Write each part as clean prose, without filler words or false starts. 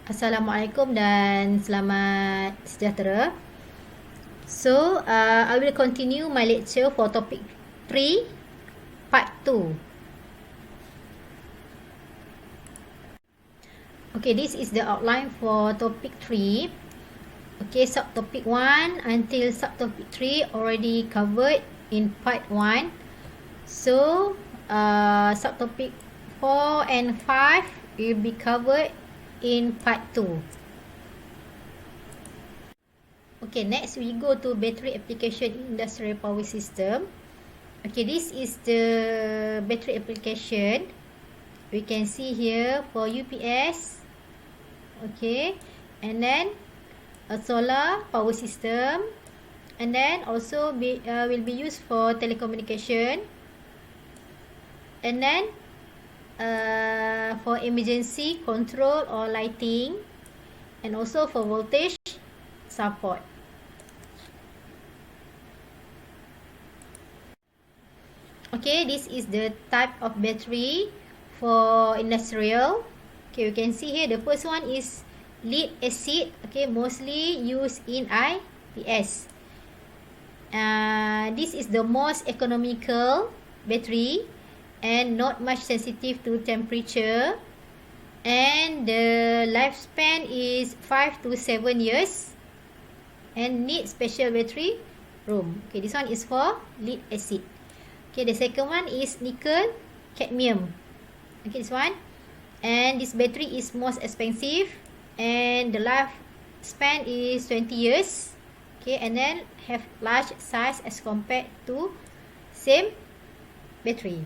Assalamualaikum dan selamat sejahtera. So, I will continue my lecture for topic 3, part 2. Okay, this is the outline for topic 3. Okay, subtopic 1 until subtopic 3 already covered in part 1. So, subtopic 4 and 5 will be covered in part 2. Okay, next we go to battery application in industrial power system. Okay, this is the battery application. We can see here for UPS. Okay, and then a solar power system, and then also will be used for telecommunication, and then for emergency control or lighting, and also for voltage support. Okay, this is the type of battery for industrial. Okay, you can see here the first one is lead acid. Okay, mostly used in IPS. This is the most economical battery and not much sensitive to temperature, and the lifespan is 5 to 7 years and need special battery room. Okay, this one is for lead acid. Okay, the second one is nickel cadmium. Okay, this one, and this battery is most expensive and the lifespan is 20 years. Okay, and then have large size as compared to same battery.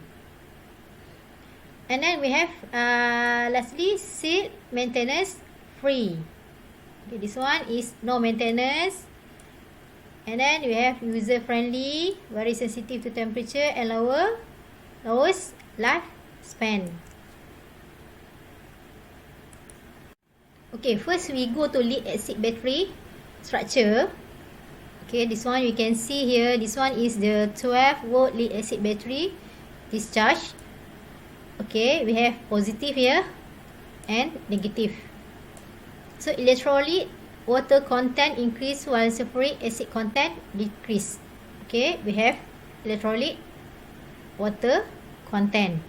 And then we have lastly seal maintenance free. Okay, this one is no maintenance. And then we have user friendly, very sensitive to temperature, and lowest lifespan. Okay, first we go to lead acid battery structure. Okay, this one you can see here. This one is the 12 volt lead acid battery discharge. Okay, we have positive here and negative. So electrolyte water content increase while sulfuric acid content decrease. Okay, we have electrolyte water content.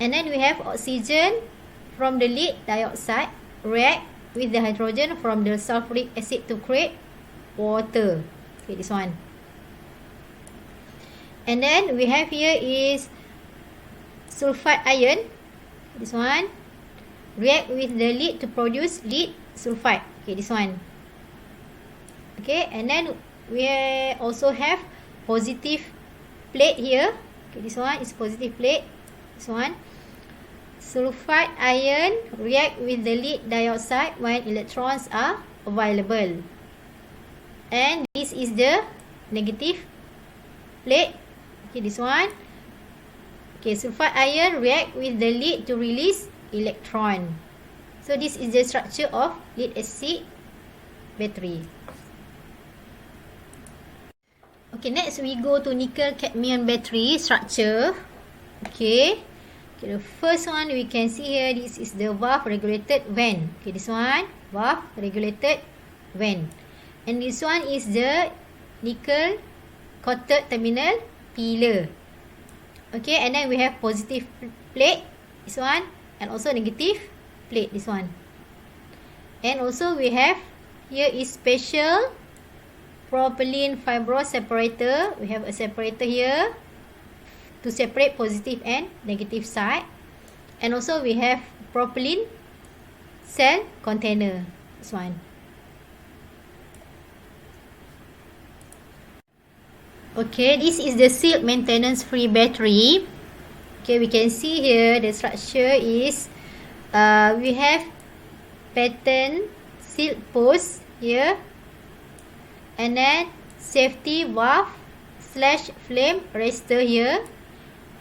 And then we have oxygen from the lead dioxide react with the hydrogen from the sulfuric acid to create water. Okay, this one. And then we have here is sulfide ion. This one react with the lead to produce lead sulfide. Okay, this one. Okay, and then we also have positive plate here. Okay, this one is positive plate. This one. Sulfide ion react with the lead dioxide when electrons are available. And this is the negative plate. Okay, this one. Okay, sulfide ion react with the lead to release electron. So this is the structure of lead acid battery. Okay, next we go to nickel cadmium battery structure. Okay, the first one we can see here, this is the valve regulated vent. Okay, this one valve regulated vent, and this one is the nickel coated terminal pillar. Okay, and then we have positive plate, this one, and also negative plate, this one. And also we have here is special propylene fibrous separator. We have a separator here to separate positive and negative side. And also we have propylene cell container, this one. Okay, this is the sealed maintenance free battery. Okay, we can see here the structure is we have pattern sealed post here, and then safety valve / flame arrestor here,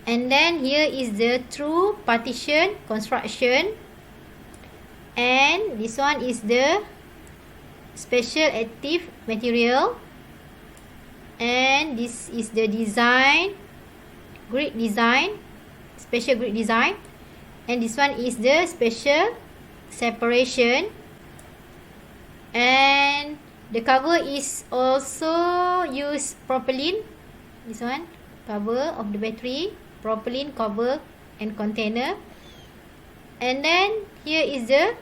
and then here is the true partition construction, and this one is the special active material, and this is the design, grid design, special grid design, and this one is the special separation And the cover is also use propylene. This one, cover of the battery, propylene cover and container. And then here is the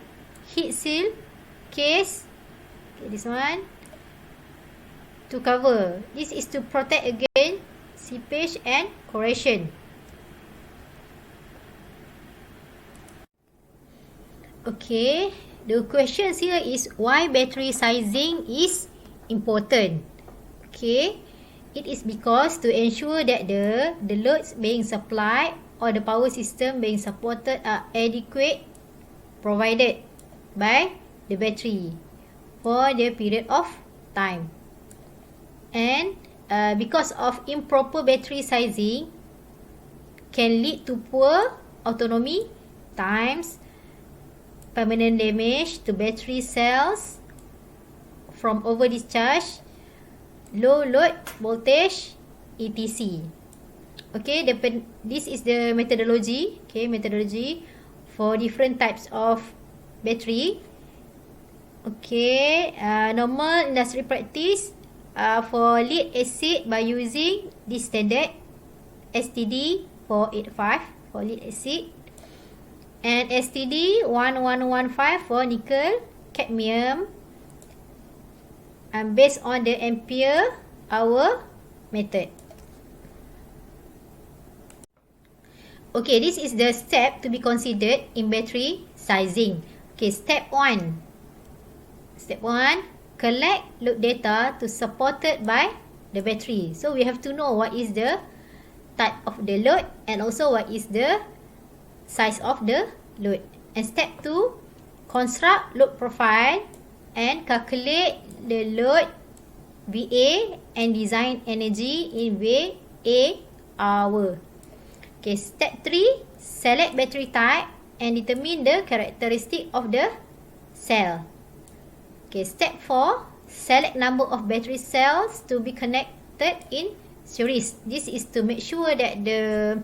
heat seal case. Okay, this one to cover. This is to protect against seepage and corrosion. Okay, the questions here is why battery sizing is important. Okay, it is because to ensure that the loads being supplied or the power system being supported are adequate provided by the battery for the period of time. And because of improper battery sizing can lead to poor autonomy times, permanent damage to battery cells from over discharge, low load voltage, etc. Okay, this is the methodology. Okay, methodology for different types of battery. Okay, normal industry practice for lead acid by using this standard STD 485 for lead acid. And STD 1115 for nickel cadmium, based on the ampere hour method. Okay, this is the step to be considered in battery sizing. Okay, step 1. Step 1, collect load data to supported by the battery. So we have to know what is the type of the load and also what is the size of the load. And step 2, construct load profile and calculate the load VA and design energy in VA hour. Okay, step 3, select battery type and determine the characteristic of the cell. Okay, step 4, select number of battery cells to be connected in series. This is to make sure that the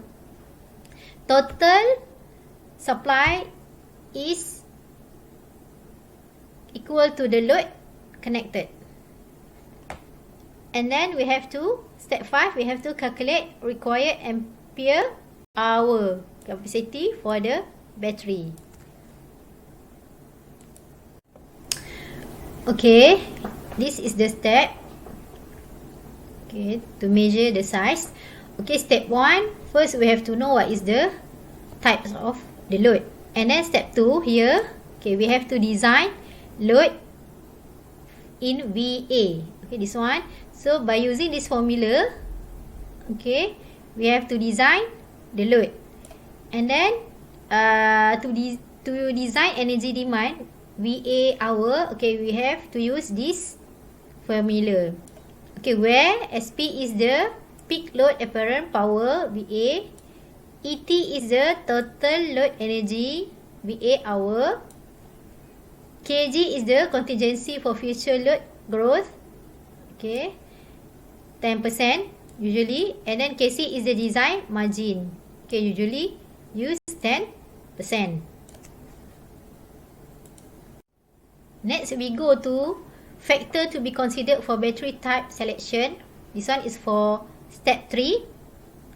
total supply is equal to the load connected. And then we have to, step 5, we have to calculate required ampere hour capacity for the battery. Okay, this is the step. Okay, to measure the size. Okay, step 1, first we have to know what is the types of the load. And then step 2 here, okay, we have to design load in VA. Okay, this one. So by using this formula, okay, we have to design the load. And then to design energy demand VA hour, okay, we have to use this formula. Okay, where SP is the peak load apparent power VA, ET is the total load energy VA hour, kg is the contingency for future load growth, okay, 10% usually, and then kc is the design margin. Okay, usually use 10%. Next we go to factor to be considered for battery type selection. This one is for step 3.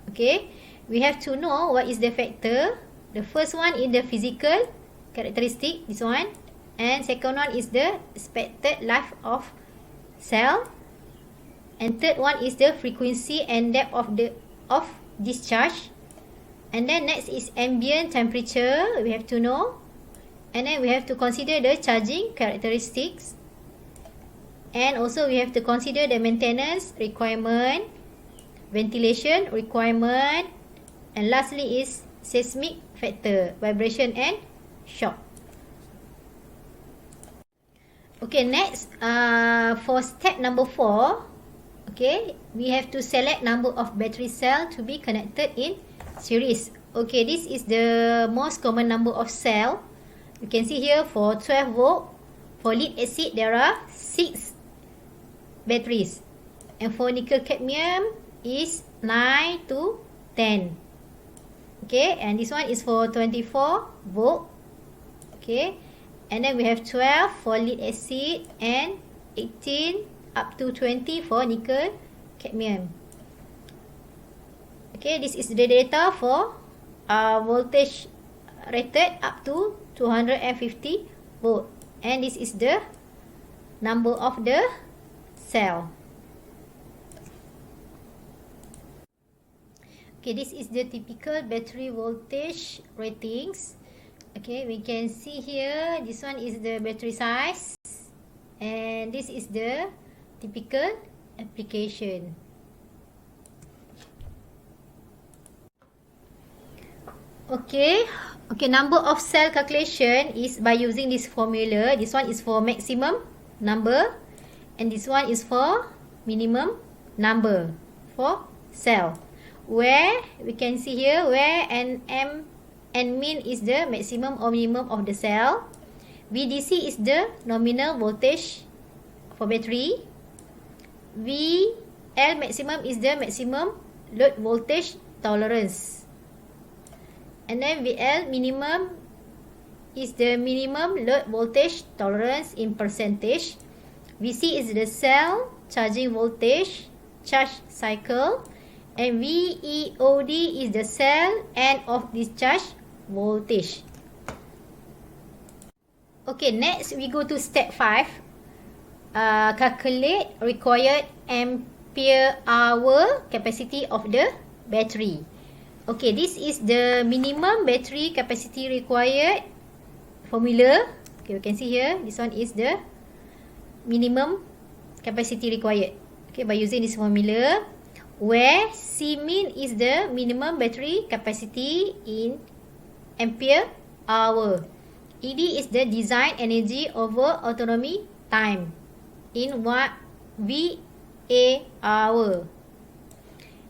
Okay, we have to know what is the factor. The first one is the physical characteristic, this one, and second one is the expected life of cell, and third one is the frequency and depth of discharge. And then next is ambient temperature, we have to know. And then we have to consider the charging characteristics, and also we have to consider the maintenance requirement, ventilation requirement, and lastly is seismic factor, vibration and shock. Okay, next for step number 4, okay, we have to select number of battery cell to be connected in series. Okay, this is the most common number of cell. You can see here for 12 volt, for lead acid there are 6 batteries, and for nickel cadmium is 9 to 10. Okay, and this one is for 24 volt. Okay, And then we have 12 for lead acid and 18 up to 20 for nickel cadmium. Okay, this is the data for voltage rated up to 250 volt. And this is the number of the cell. Okay, this is the typical battery voltage ratings. Okay, we can see here, this one is the battery size. And this is the typical application. Okay, number of cell calculation is by using this formula. This one is for maximum number and this one is for minimum number for cell. Where we can see here where M and min is the maximum or minimum of the cell. VDC is the nominal voltage for battery. VL maximum is the maximum load voltage tolerance. And then VL minimum is the minimum load voltage tolerance in percentage. VC is the cell charging voltage, charge cycle. And VEOD is the cell end of discharge voltage. Okay, next we go to step 5. Calculate required ampere hour capacity of the battery. Okay, this is the minimum battery capacity required formula. Okay, you can see here, this one is the minimum capacity required. Okay, by using this formula, where C min is the minimum battery capacity in ampere hour. ED is the design energy over autonomy time in what VA hour.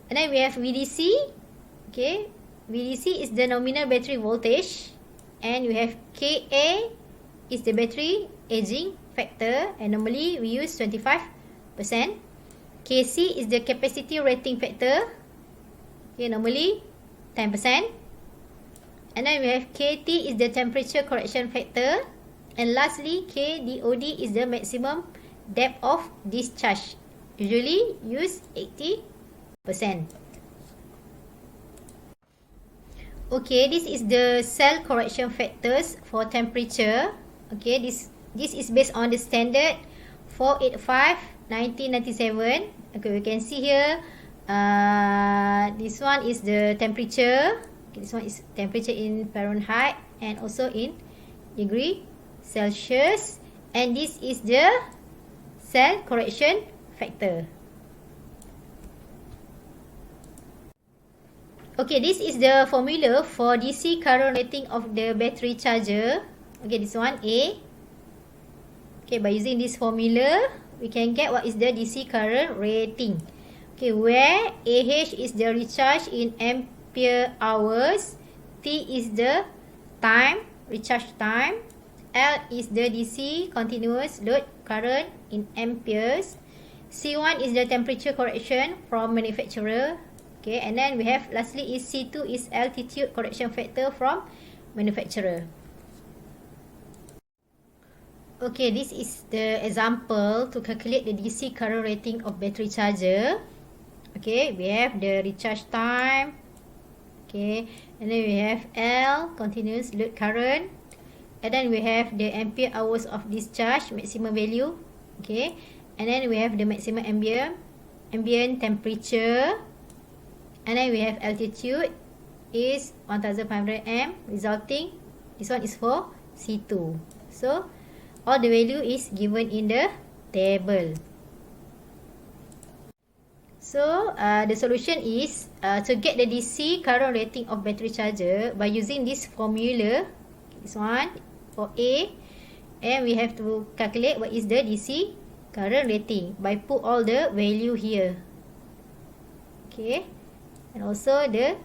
And then we have VDC. Okay, VDC is the nominal battery voltage, and we have KA is the battery aging factor, and normally we use 25%. KC is the capacity rating factor. Okay, normally 10%. And then we have KT is the temperature correction factor, and lastly KDOD is the maximum depth of discharge. Usually use 80%. Okay, this is the cell correction factors for temperature. Okay, this is based on the standard 485/1997. Okay, we can see here, this one is the temperature. Okay, this one is temperature in Fahrenheit and also in degree Celsius. And this is the cell correction factor. Okay, this is the formula for DC current rating of the battery charger. Okay, this one A. Okay, by using this formula, we can get what is the DC current rating. Okay, where AH is the recharge in ampere hours, T is the time, recharge time, L is the DC continuous load current in amperes, C1 is the temperature correction from manufacturer. Okay, and then we have lastly is C2 is altitude correction factor from manufacturer. Okay, this is the example to calculate the DC current rating of battery charger. Okay, we have the recharge time. Okay, and then we have L, continuous load current. And then we have the ampere hours of discharge, maximum value. Okay, and then we have the maximum ambient temperature. And then we have altitude is 1500 m, resulting, this one is for C2. So, all the value is given in the table. So, the solution is to get the DC current rating of battery charger by using this formula. This one for A. And we have to calculate what is the DC current rating by put all the value here. Okay. And also the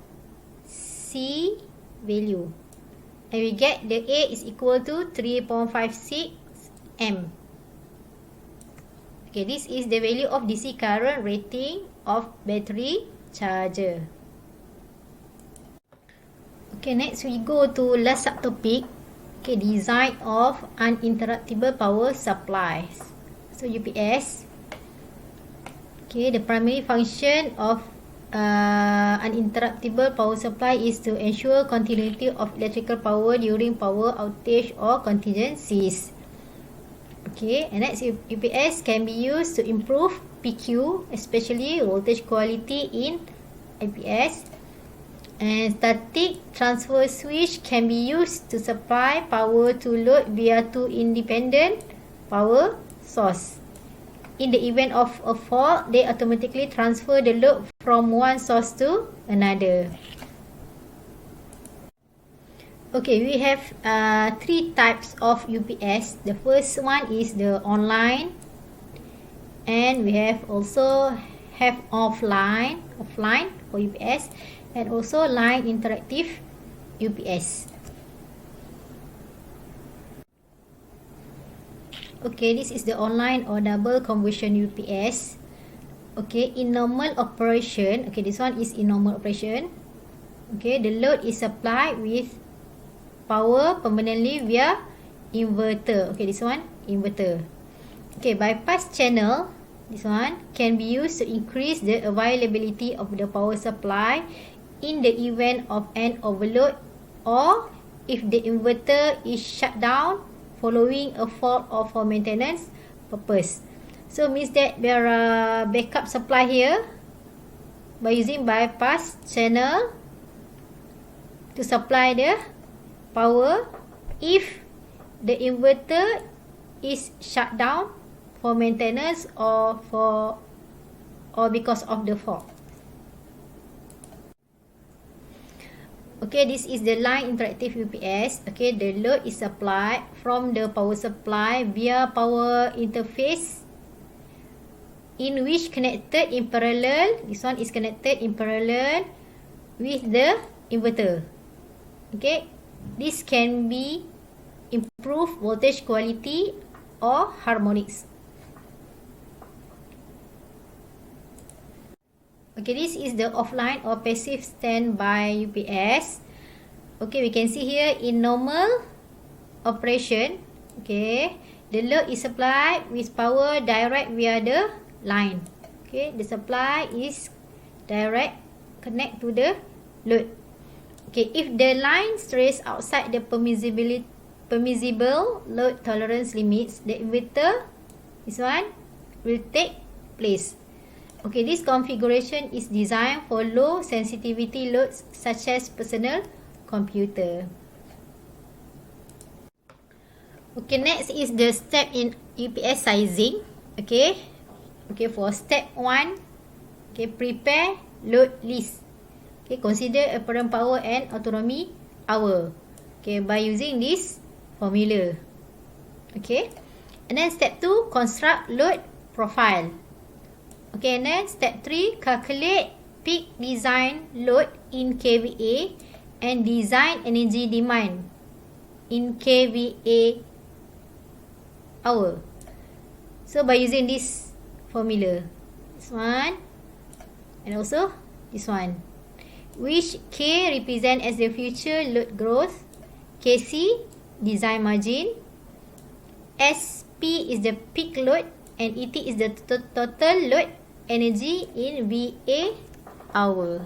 C value. And we get the A is equal to 3.56 M. Okay, this is the value of DC current rating of battery charger. Okay, next we go to last subtopic. Okay, design of uninterruptible power supplies. So UPS. Okay, the primary function of uninterruptible power supply is to ensure continuity of electrical power during power outage or contingencies. Okay, and next, UPS can be used to improve PQ, especially voltage quality in IPS. And static transfer switch can be used to supply power to load via two independent power source. In the event of a fault, they automatically transfer the load from one source to another. Okay, we have three types of UPS. The first one is the online, and we have also have offline for UPS, and also line interactive UPS. Okay, this is the online or double conversion UPS. Okay, in normal operation, okay, this one is in normal operation. Okay, the load is supplied with power permanently via inverter. Okay, this one, inverter. Okay, bypass channel, this one, can be used to increase the availability of the power supply in the event of an overload or if the inverter is shut down following a fault or for maintenance purpose. So means that there are backup supply here by using bypass channel to supply the power if the inverter is shut down for maintenance or because of the fault. Okay, this is the line interactive UPS. Okay, the load is supplied from the power supply via power interface in which connected in parallel. This one is connected in parallel with the inverter. Okay, this can be improve voltage quality or harmonics. Okay, this is the offline or passive standby UPS. Okay, we can see here in normal operation, okay, the load is supplied with power direct via the line. Okay, the supply is direct connect to the load. Okay, if the line strays outside the permissible load tolerance limits, the inverter, this one, will take place. Okay, this configuration is designed for low sensitivity loads such as personal computer. Okay, next is the step in UPS sizing. Okay, for step 1, okay, prepare load list. Okay, consider apparent power and autonomy hour. Okay, by using this formula. Okay, and then step 2, construct load profile. Okay, and then step 3, calculate peak design load in kVA and design energy demand in kVA hour. So by using this formula, this one and also this one, which K represent as the future load growth, KC design margin, SP is the peak load, and ET is the total load energy in VA hour.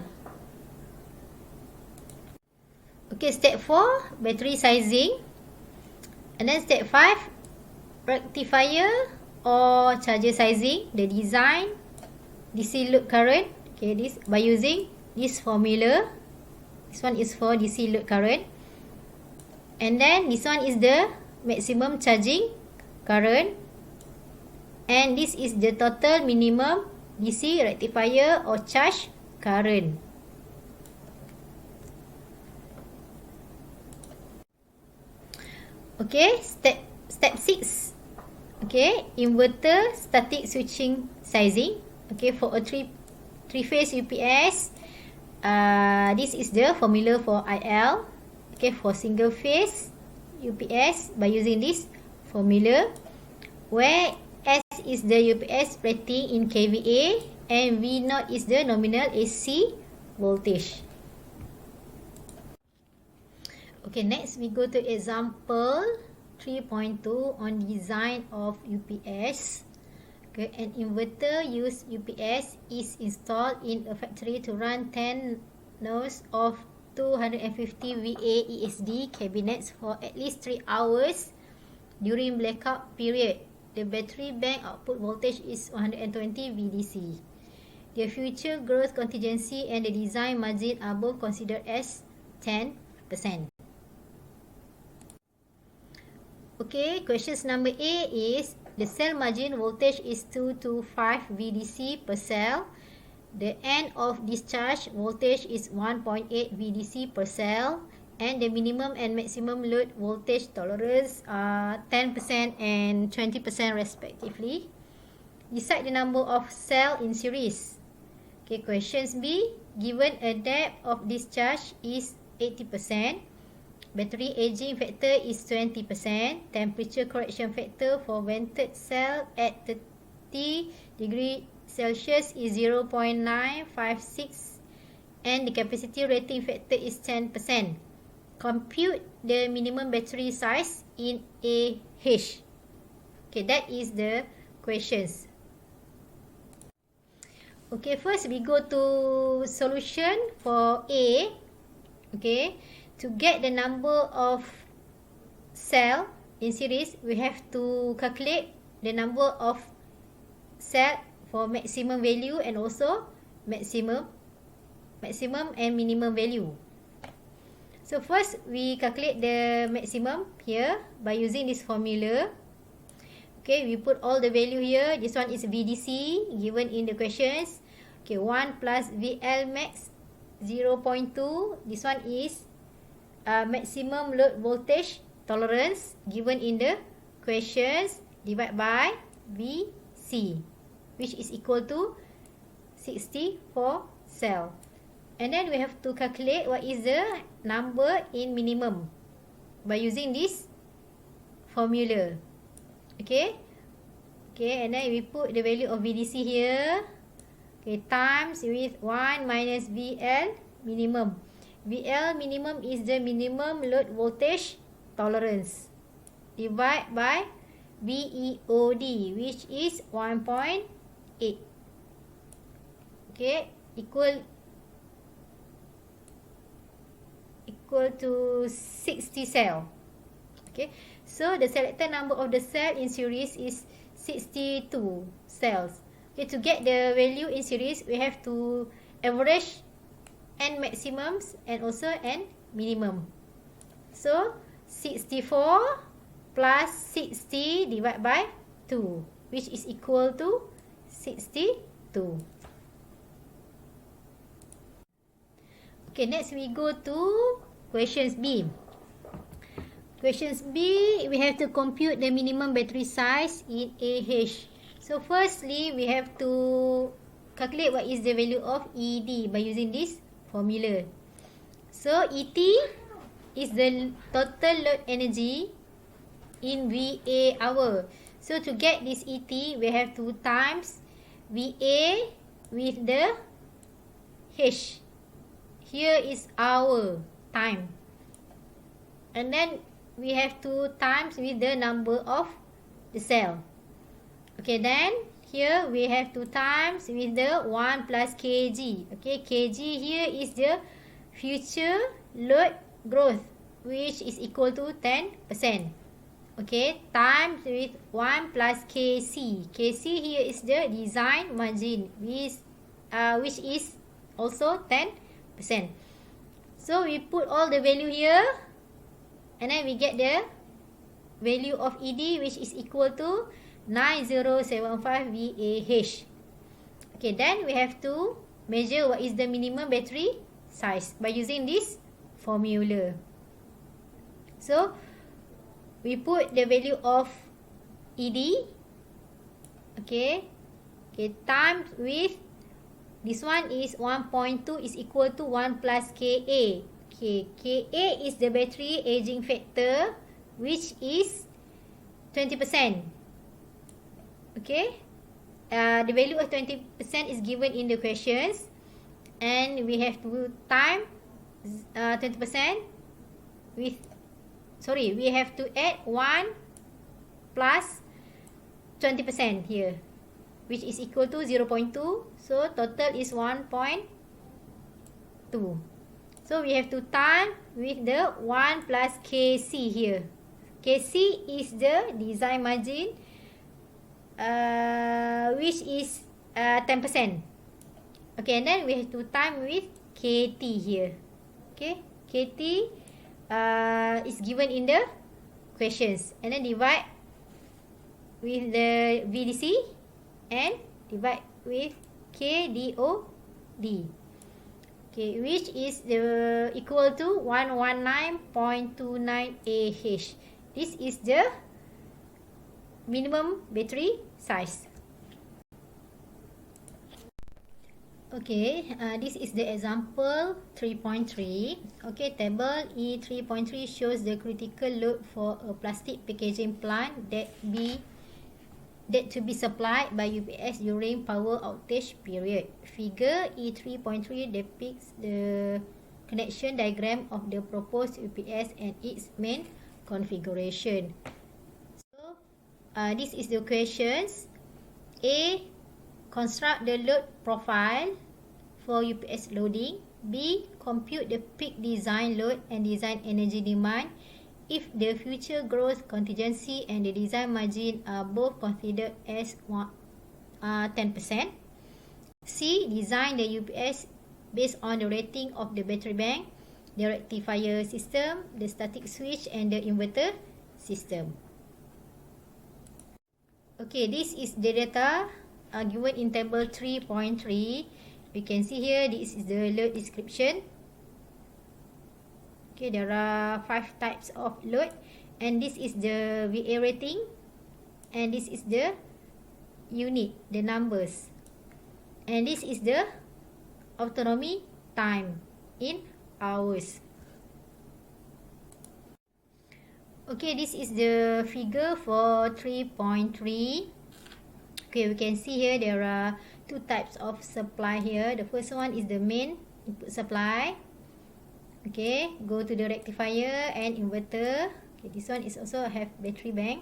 Okay, step 4, battery sizing. And then step 5, rectifier or charger sizing, the design, DC load current. Okay, this by using this formula. This one is for DC load current. And then this one is the maximum charging current. And this is the total minimum DC rectifier or charge current. Okay, step 6. Okay, inverter static switching sizing. Okay, for a three-phase UPS, this is the formula for IL. Okay, for single phase UPS by using this formula, where S is the UPS rating in kVA and V0 is the nominal AC voltage. Okay, next we go to example 3.2 on design of UPS. Okay, an inverter use UPS is installed in a factory to run 10 nodes of 250 VA ESD cabinets for at least 3 hours during blackout period. The battery bank output voltage is 120 VDC. The future growth contingency and the design margin are both considered as 10%. Okay, questions number A is the cell margin voltage is 2 to 5 VDC per cell. The end of discharge voltage is 1.8 VDC per cell. And the minimum and maximum load voltage tolerance are 10% and 20% respectively. Decide the number of cell in series. Okay, questions B. Given a depth of discharge is 80%. Battery aging factor is 20%. Temperature correction factor for vented cell at 30 degree Celsius is 0.956 and the capacity rating factor is 10%. Compute the minimum battery size in AH. Okay, that is the questions. Okay, first we go to solution for A. Okay, to get the number of cell in series, we have to calculate the number of cell for maximum value and also maximum and minimum value. So first we calculate the maximum here by using this formula. Okay, we put all the value here. This one is VDC given in the questions. Okay, 1 plus VL max 0.2. This one is maximum load voltage tolerance given in the questions, divide by VC, which is equal to 64 cell. And then we have to calculate what is the number in minimum by using this formula. Okay, and then we put the value of VDC here. Okay, times with 1 minus VL minimum. VL minimum is the minimum load voltage tolerance. Divide by VEOD, which is 1.8. Okay, equal to 60 cell. Okay, so the selected number of the cell in series is 62 cells. Okay, to get the value in series, we have to average n maximums and also n minimum. So 64 plus 60 divided by 2, which is equal to 62. Okay, next we go to questions B. Questions B, we have to compute the minimum battery size in AH. So firstly, we have to calculate what is the value of ED by using this formula. So ET is the total load energy in VA hour. So to get this ET, we have to times VA with the H. Here is hour time. And then we have to times with the number of the cell. Okay, then here we have to times with the 1 plus kg. Okay, kg here is the future load growth, which is equal to 10%. Okay, times with 1 plus kc. Kc here is the design margin, which is also 10%. So we put all the value here, and then we get the value of ED, which is equal to 9075 VAH. Okay, then we have to measure what is the minimum battery size by using this formula. So we put the value of ED, okay, times with this one is 1.2 is equal to 1 plus KA. Okay, KA is the battery aging factor, which is 20%. Okay, the value of 20% is given in the questions, and we have to time 20% with, sorry, we have to add 1 plus 20% here, which is equal to 0.2. So total is 1.2. So we have to time with the 1 plus KC here. KC is the design margin, which is 10%. Okay, and then we have to time with KT here. Okay, KT is given in the questions, and then divide with the VDC and divide with KDOD. Okay, which is equal to 119.29 Ah. This is the minimum battery size. Okay, this is the example 3.3. Okay, table E 3.3 shows the critical load for a plastic packaging plant that to be supplied by UPS during power outage period. Figure E3.3 depicts the connection diagram of the proposed UPS and its main configuration. So, this is the questions. A. Construct the load profile for UPS loading. B. Compute the peak design load and design energy demand if the future growth contingency and the design margin are both considered as 10%. C. Design the UPS based on the rating of the battery bank, the rectifier system, the static switch and the inverter system. Okay, this is the data given in table 3.3. We can see here, this is the load description. Okay, there are 5 types of load, and this is the VA rating, and this is the unit, the numbers, and this is the autonomy time in hours. Okay, this is the figure for 3.3. Okay, we can see here there are 2 types of supply here. The first one is the main input supply. Okay, go to the rectifier and inverter. Okay, this one is also have battery bank.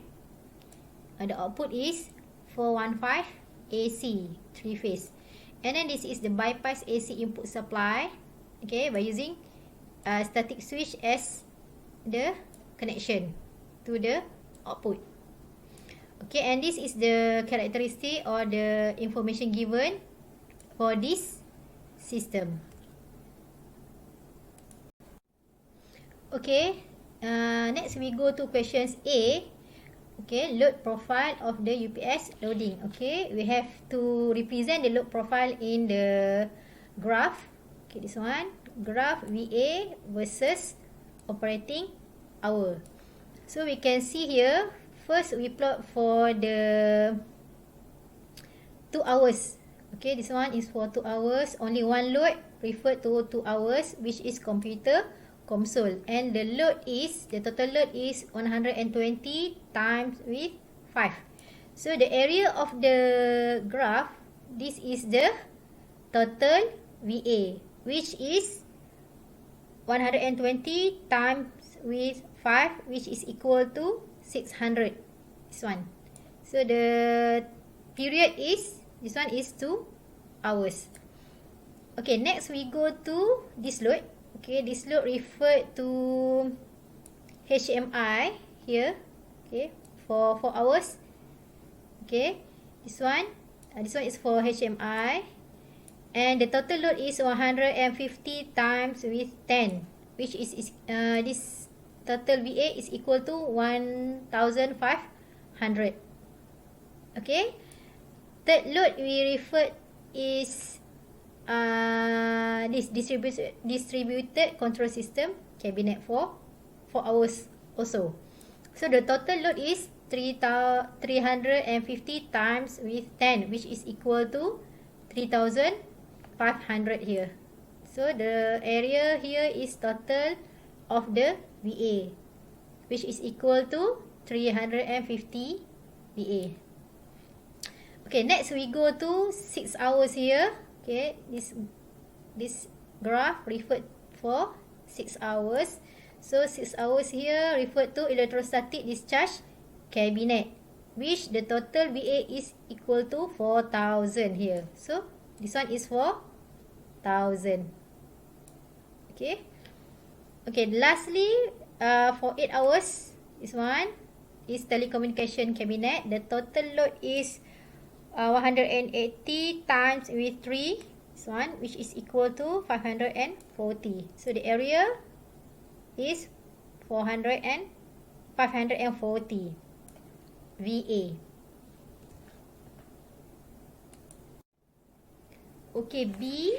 The output is 415 AC, 3 phase. And then this is the bypass AC input supply. Okay, by using static switch as the connection to the output. Okay, and this is the characteristic or the information given for this system. Okay, next we go to questions A. Okay, load profile of the UPS loading. Okay, we have to represent the load profile in the graph. Okay, this one, graph VA versus operating hour. So we can see here, first we plot for the 2 hours. Okay, this one is for 2 hours. Only one load referred to 2 hours, which is computer console, and the load is, the total load is 120 times with 5. So the area of the graph, this is the total VA, which is 120 times with 5, which is equal to 600. This one. So the period is, this one is 2 hours. Okay, next we go to this load. Okay, this load referred to HMI here. Okay, for 4 hours. Okay, this one is for HMI, and the total load is 150 times with 10, which is this total VA is equal to 1,500. Okay, third load we referred is this distributed control system cabinet for 4 hours also. So the total load is 350 times with 10, which is equal to 3,500 here. So the area here is total of the VA, which is equal to 350 VA. Okay, next we go to 6 hours here. Okay, this graph referred for 6 hours. So 6 hours here referred to electrostatic discharge cabinet, which the total VA is equal to 4,000 here. So this one is 4,000. Okay. Okay, lastly, for 8 hours, this one is telecommunication cabinet. The total load is 180 times with 3, this one, which is equal to 540. So the area is 540 VA. Okay, B.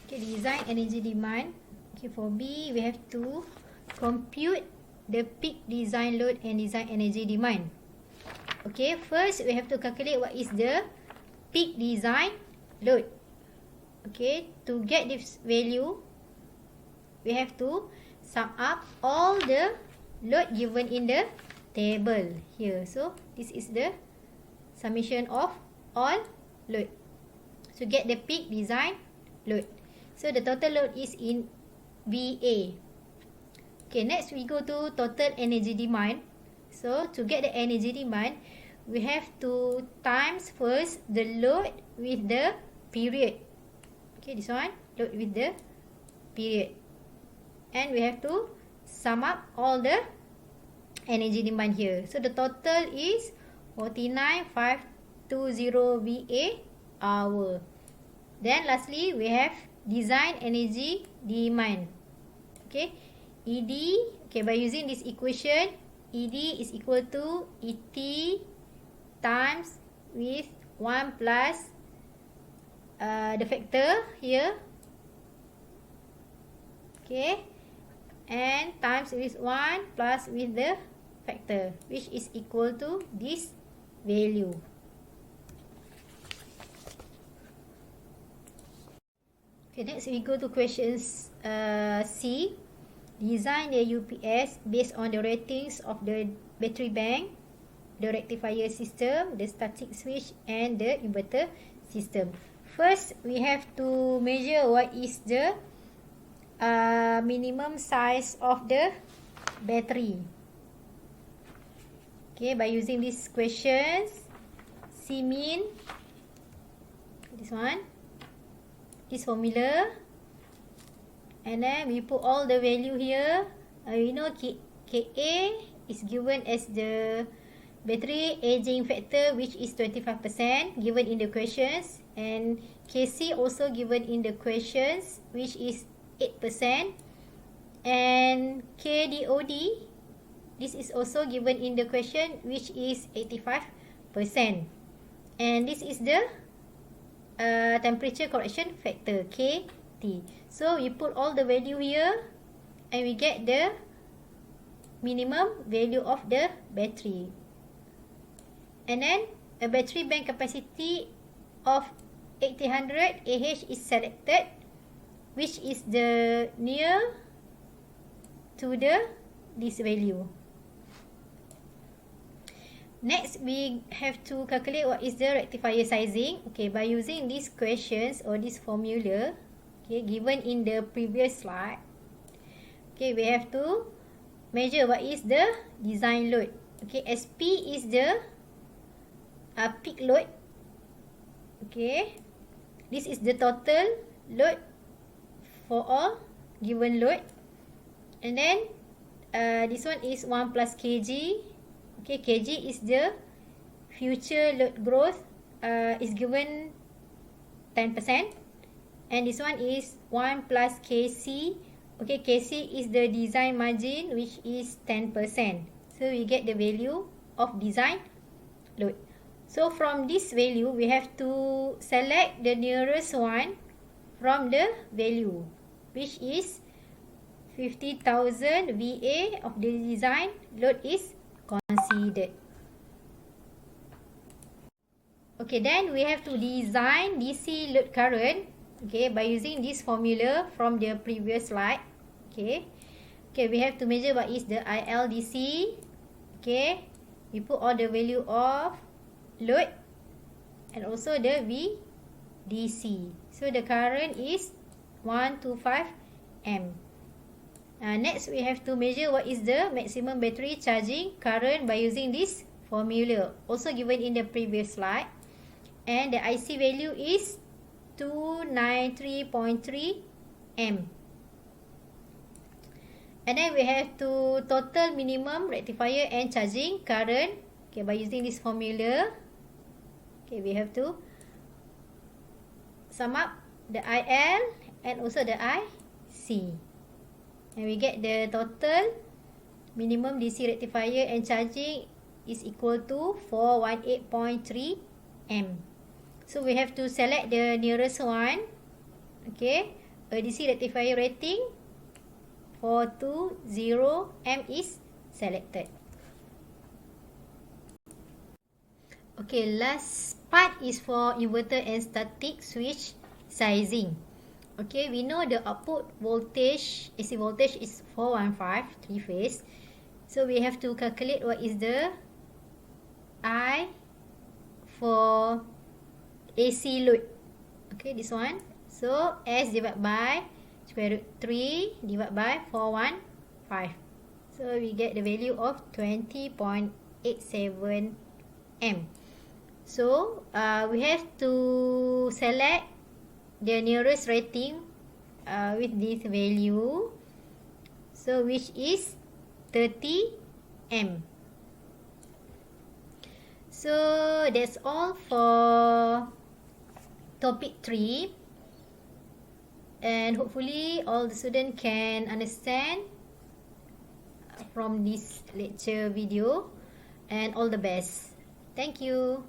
Okay, design energy demand. Okay, for B, we have to compute the peak design load and design energy demand. Okay, first we have to calculate what is the peak design load. Okay, to get this value, we have to sum up all the load given in the table here. So this is the summation of all load. So get the peak design load. So the total load is in VA. Okay, next we go to total energy demand. So to get the energy demand, we have to times first the load with the period. Okay, this one, load with the period. And we have to sum up all the energy demand here. So the total is 49,520 VA hour. Then lastly, we have design energy demand. Okay, ED, okay, by using this equation, ED is equal to ET times with 1 plus the factor here. Okay, and times with 1 plus with the factor, which is equal to this value. Okay, next we go to questions C. Design the UPS based on the ratings of the battery bank, the rectifier system, the static switch, and the inverter system. First, we have to measure what is the minimum size of the battery. Okay, by using these questions, C min, this one, this formula, and then we put all the value here. We know KA is given as the battery aging factor, which is 25% given in the questions, and KC also given in the questions, which is 8%, and KDOD, this is also given in the question, which is 85%, and this is the temperature correction factor, KT. So we put all the value here and we get the minimum value of the battery. And then a battery bank capacity of 1800 AH is selected, which is the near to this value. Next, we have to calculate what is the rectifier sizing. Okay, by using these questions or this formula, okay, given in the previous slide, okay, we have to measure what is the design load. Okay, SP is the peak load. Okay, this is the total load for all given load, and then this one is 1 plus kg. Okay, kg is the future load growth, is given 10%, and this one is 1 plus kc. Okay, kc is the design margin, which is 10%. So we get the value of design load. So from this value, we have to select the nearest one from the value, which is 50,000 VA of the design load is considered. Okay, then we have to design DC load current, okay, by using this formula from the previous slide. Okay, we have to measure what is the ILDC. Okay, we put all the value of load and also the VDC. So the current is 125 amp. Next, we have to measure what is the maximum battery charging current by using this formula, also given in the previous slide. And the IC value is 293.3 M. And then we have to total minimum rectifier and charging current. Okay, by using this formula, okay, we have to sum up the IL and also the IC. And we get the total minimum DC rectifier and charging is equal to 418.3 M. So we have to select the nearest one. Okay, a DC rectifier rating 420 M is selected. Okay, last part is for inverter and static switch sizing. Okay, we know the output voltage, AC voltage is 415, 3 phase. So we have to calculate what is the I for AC load. Okay, this one. So S divided by square root 3 divided by 415. So we get the value of 20.87 M. So we have to select the nearest rating with this value, so which is 30 M. So that's all for topic 3, and hopefully all the students can understand from this lecture video, and all the best. Thank you.